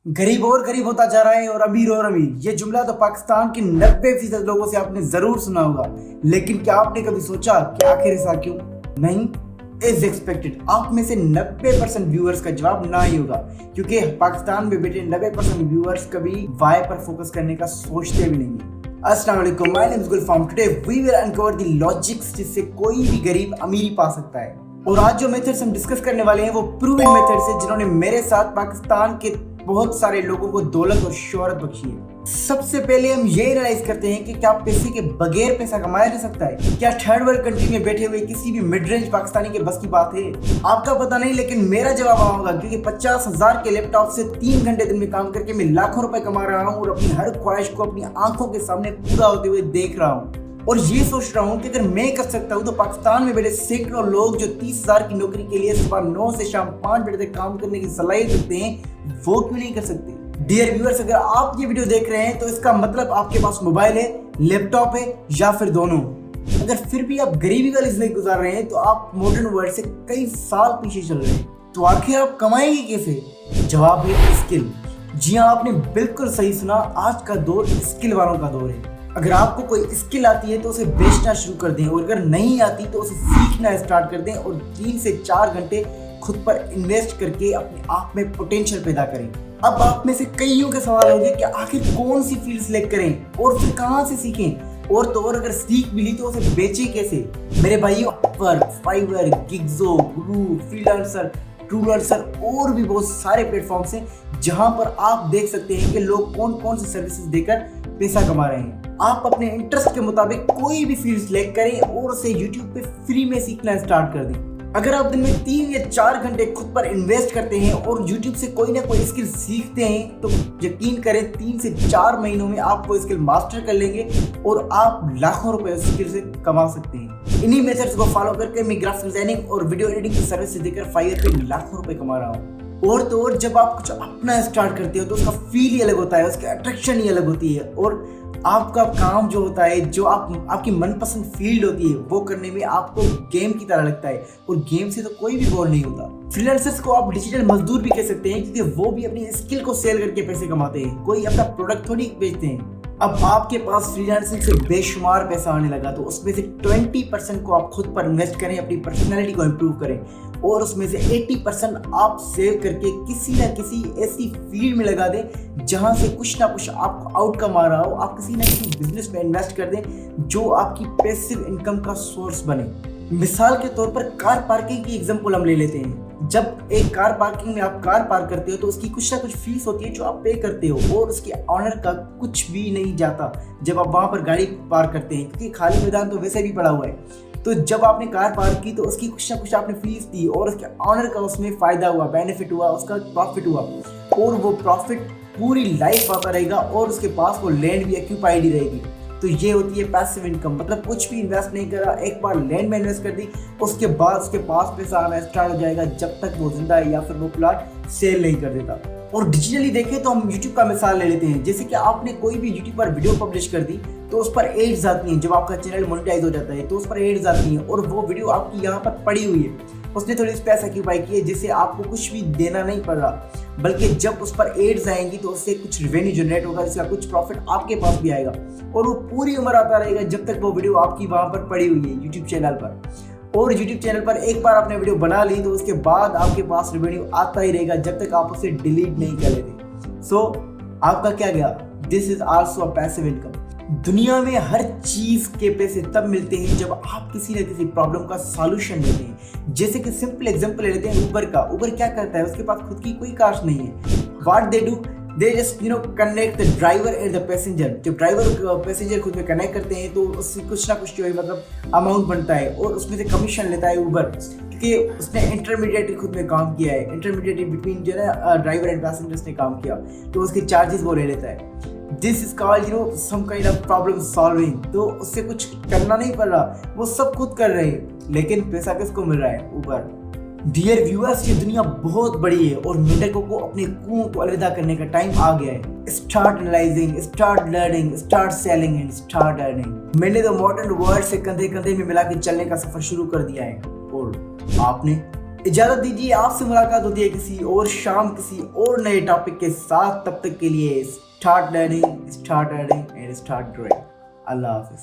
गरीब और गरीब होता जा रहा है और अमीर। ये जुमला तो पाकिस्तान के 90% लोगों से आपने जरूर सुना होगा, लेकिन क्या आपने कभी सोचा कि आखिर ऐसा क्यों? नहीं, इज एक्सपेक्टेड। आप में से 90% व्यूअर्स का जवाब ना ही होगा, क्योंकि पाकिस्तान में बैठे 90% व्यूअर्स कभी वाई पर फोकस करने का सोचते भी नहीं है। अस्सलाम वालेकुम, my name is Gulfam. Today we will uncover the logics जिससे कोई भी गरीब अमीरी पा सकता है। और आज जो मेथड्स हम डिस्कस करने वाले हैं वो प्रूवन मेथड्स है, जिन्होंने मेरे साथ पाकिस्तान के बहुत सारे लोगों को दौलत और शोहरत बख्शी है। सबसे पहले हम ये एनालाइज करते हैं कि क्या पैसे के बगैर पैसा कमाया जा सकता है? क्या थर्ड वर्ल्ड कंट्री में बैठे हुए किसी भी मिड रेंज पाकिस्तानी के बस की बात है? आपका पता नहीं, लेकिन मेरा जवाब होगा, क्योंकि 50,000 के लैपटॉप से 3 घंटे दिन में काम करके मैं लाखों रुपए कमा रहा हूँ और अपनी हर ख्वाहिश को अपनी आंखों के सामने पूरा होते हुए देख रहा हूँ। और ये सोच रहा हूँ कि अगर मैं कर सकता हूँ तो पाकिस्तान में बैठे सैकड़ों लोग जो 30,000 की नौकरी के लिए सुबह 9 से शाम 5 बजे तक काम करने की सलाहियत रखते हैं, वो क्यों नहीं कर सकते? डियर व्यूअर्स, अगर आप ये वीडियो देख रहे हैं तो इसका मतलब आपके पास मोबाइल है, लैपटॉप है, या फिर दोनों। अगर फिर भी आप गरीबी का जिंदगी गुजार रहे हैं तो आप मॉडर्न वर्ल्ड से कई साल पीछे चल रहे हैं। तो आखिर आप कमाएंगे कैसे? जवाब है स्किल। जी हाँ, आपने बिल्कुल सही सुना। आज का दौर स्किल वालों का दौर है। अगर आपको कोई स्किल आती है तो उसे बेचना शुरू कर दें, और अगर नहीं आती तो उसे सीखना स्टार्ट कर दें और 3 से 4 घंटे खुद पर इन्वेस्ट करके अपने आप में पोटेंशियल पैदा करें। अब आप में से कईयों के सवाल होंगे कि आखिर कौन सी फील्ड सिलेक्ट करें और फिर कहां से सीखें, और तो और अगर सीख मिली तो उसे बेचें कैसे? मेरे भाइयों, अपवर्क, फाइवर, गिग्जो, ग्रू, फ्रीलांसर, ट्रूलांसर और भी बहुत सारे प्लेटफॉर्म्स हैं जहां पर आप देख सकते हैं कि लोग कौन कौन सी सर्विसेज देकर पैसा कमा रहे हैं। आप अपने इंटरेस्ट के मुताबिक कोई भी फील्ड सिलेक्ट करें और उसे YouTube पे फ्री में सीखना स्टार्ट कर दें। अगर आप दिन में 3 या 4 घंटे खुद पर इन्वेस्ट करते हैं और YouTube से कोई ना कोई स्किल सीखते हैं तो यकीन करें 3 से 4 महीनों में आप वो स्किल मास्टर कर लेंगे और आप लाखों रुपए उस स्किल से कमा सकते हैं। इन्हीं मेथड्स को फॉलो करके मैं ग्राफिक डिजाइनिंग और वीडियो एडिटिंग की सर्विस देकर फाइवर पे लाखों रुपए कमा रहा हूँ। और तो और जब आप कुछ अपना स्टार्ट करते हो तो उसका फील ही अलग होता है, उसकी अट्रैक्शन ही अलग होती है, और आपका काम जो होता है, जो आपकी मनपसंद फील्ड होती है, वो करने में आपको गेम की तरह लगता है, और गेम से तो कोई भी बोर नहीं होता। फ्रीलांसर्स को आप डिजिटल मजदूर भी कह सकते हैं, क्योंकि वो भी अपनी स्किल को सेल करके पैसे कमाते हैं, कोई अपना प्रोडक्ट थोड़ी बेचते हैं। अब आपके पास फ्रीलांसिंग से बेशुमार पैसा आने लगा तो उसमें से 20% को आप खुद पर इन्वेस्ट करें, अपनी पर्सनैलिटी को इम्प्रूव करें, और उसमें से 80% आप सेव करके किसी ना किसी ऐसी फील्ड में लगा दें जहां से कुछ ना कुछ आपको आउटकम आ रहा हो। आप किसी ना किसी बिजनेस में इन्वेस्ट कर दें जो आपकी पैसिव इनकम का सोर्स बने। मिसाल के तौर पर कार पार्किंग की एग्जांपल हम ले लेते हैं। जब एक कार पार्किंग में आप कार पार्क करते हो तो उसकी कुछ ना कुछ फीस होती है जो आप पे करते हो, और उसके ऑनर का कुछ भी नहीं जाता जब आप वहां पर गाड़ी पार्क करते हैं, क्योंकि खाली मैदान तो वैसे भी पड़ा हुआ है। तो जब आपने कार पार्क की तो उसकी कुछ ना कुछ आपने फीस दी और उसके ऑनर का उसमें फायदा हुआ, बेनिफिट हुआ, उसका प्रॉफिट हुआ, और वो प्रॉफिट पूरी लाइफ आता रहेगा और उसके पास वो लैंड भी ऑक्यूपाइड ही रहेगी। तो ये होती है पैसिव इनकम। मतलब कुछ भी इन्वेस्ट नहीं करा, एक बार लैंड में इन्वेस्ट कर दी, उसके बाद उसके पास पैसा आना स्टार्ट हो जाएगा जब तक वो जिंदा है या फिर वो प्लॉट सेल नहीं कर देता। और डिजिटली देखें तो हम YouTube का मिसाल ले लेते हैं। जैसे कि आपने कोई भी YouTube पर वीडियो पब्लिश कर दी तो उस पर एड्स आती हैं। जब आपका चैनल मोनेटाइज हो जाता है तो उस पर एड्स आती हैं, और वो वीडियो आपकी यहाँ पर पड़ी हुई है, उसने थोड़ी स्पेस ऑक्यूपाई की है, जिससे आपको कुछ भी देना नहीं पड़ रहा, बल्कि जब उस पर एड्स आएंगी तो उससे कुछ रेवेन्यू जनरेट होगा, जिसका कुछ प्रॉफिट आपके पास भी आएगा, और वो पूरी उम्र आता रहेगा जब तक वो वीडियो आपकी वहाँ पर पड़ी हुई है YouTube चैनल पर। और YouTube चैनल पर एक बार आपने वीडियो बना ली तो उसके बाद आपके पास रेवेन्यू आता ही रहेगा जब तक आप उसे डिलीट नहीं कर लेते। सो आपका क्या गया? This is also a passive income. दुनिया में हर चीज के पैसे तब मिलते हैं जब आप किसी न किसी प्रॉब्लम का सॉल्यूशन देते हैं। जैसे कि सिंपल एग्जांपल ले लेते हैं उबर का। उबर क्या करता है? उसके पास खुद की कोई कार नहीं है। What they do, they just connect the driver and the passenger. जब ड्राइवर पैसेंजर खुद में कनेक्ट करते हैं तो उससे कुछ ना कुछ जो है मतलब अमाउंट बनता है, और उसमें से कमीशन लेता है उबर, क्योंकि उसने इंटरमीडिएट खुद में काम किया है। इंटरमीडिएट बिटवीन जो है ड्राइवर एंड पैसेंजर्स ने काम किया, तो उसके चार्जेस वो ले लेता है। This is called some kind of problem solving. तो उससे कुछ करना नहीं पड़ रहा, वो सब खुद कर रहे हैं, लेकिन पैसा किसको मिल रहा है? उबर। डियर व्यूअर्स, ये दुनिया बहुत बड़ी है और मेंढकों को अपने कुओं को अलविदा करने का टाइम आ गया है। Start analysing, start learning, start selling and start earning. मैंने तो मॉडर्न वर्ल्ड से कंधे कंधे में मिला के चलने का सफर शुरू कर दिया है, और आपने इजाजत दीजिए, आपसे मुलाकात होती है किसी और शाम किसी और नए टॉपिक के साथ। तब तक के लिए start learning, start earning and start growing. Allah Hafiz.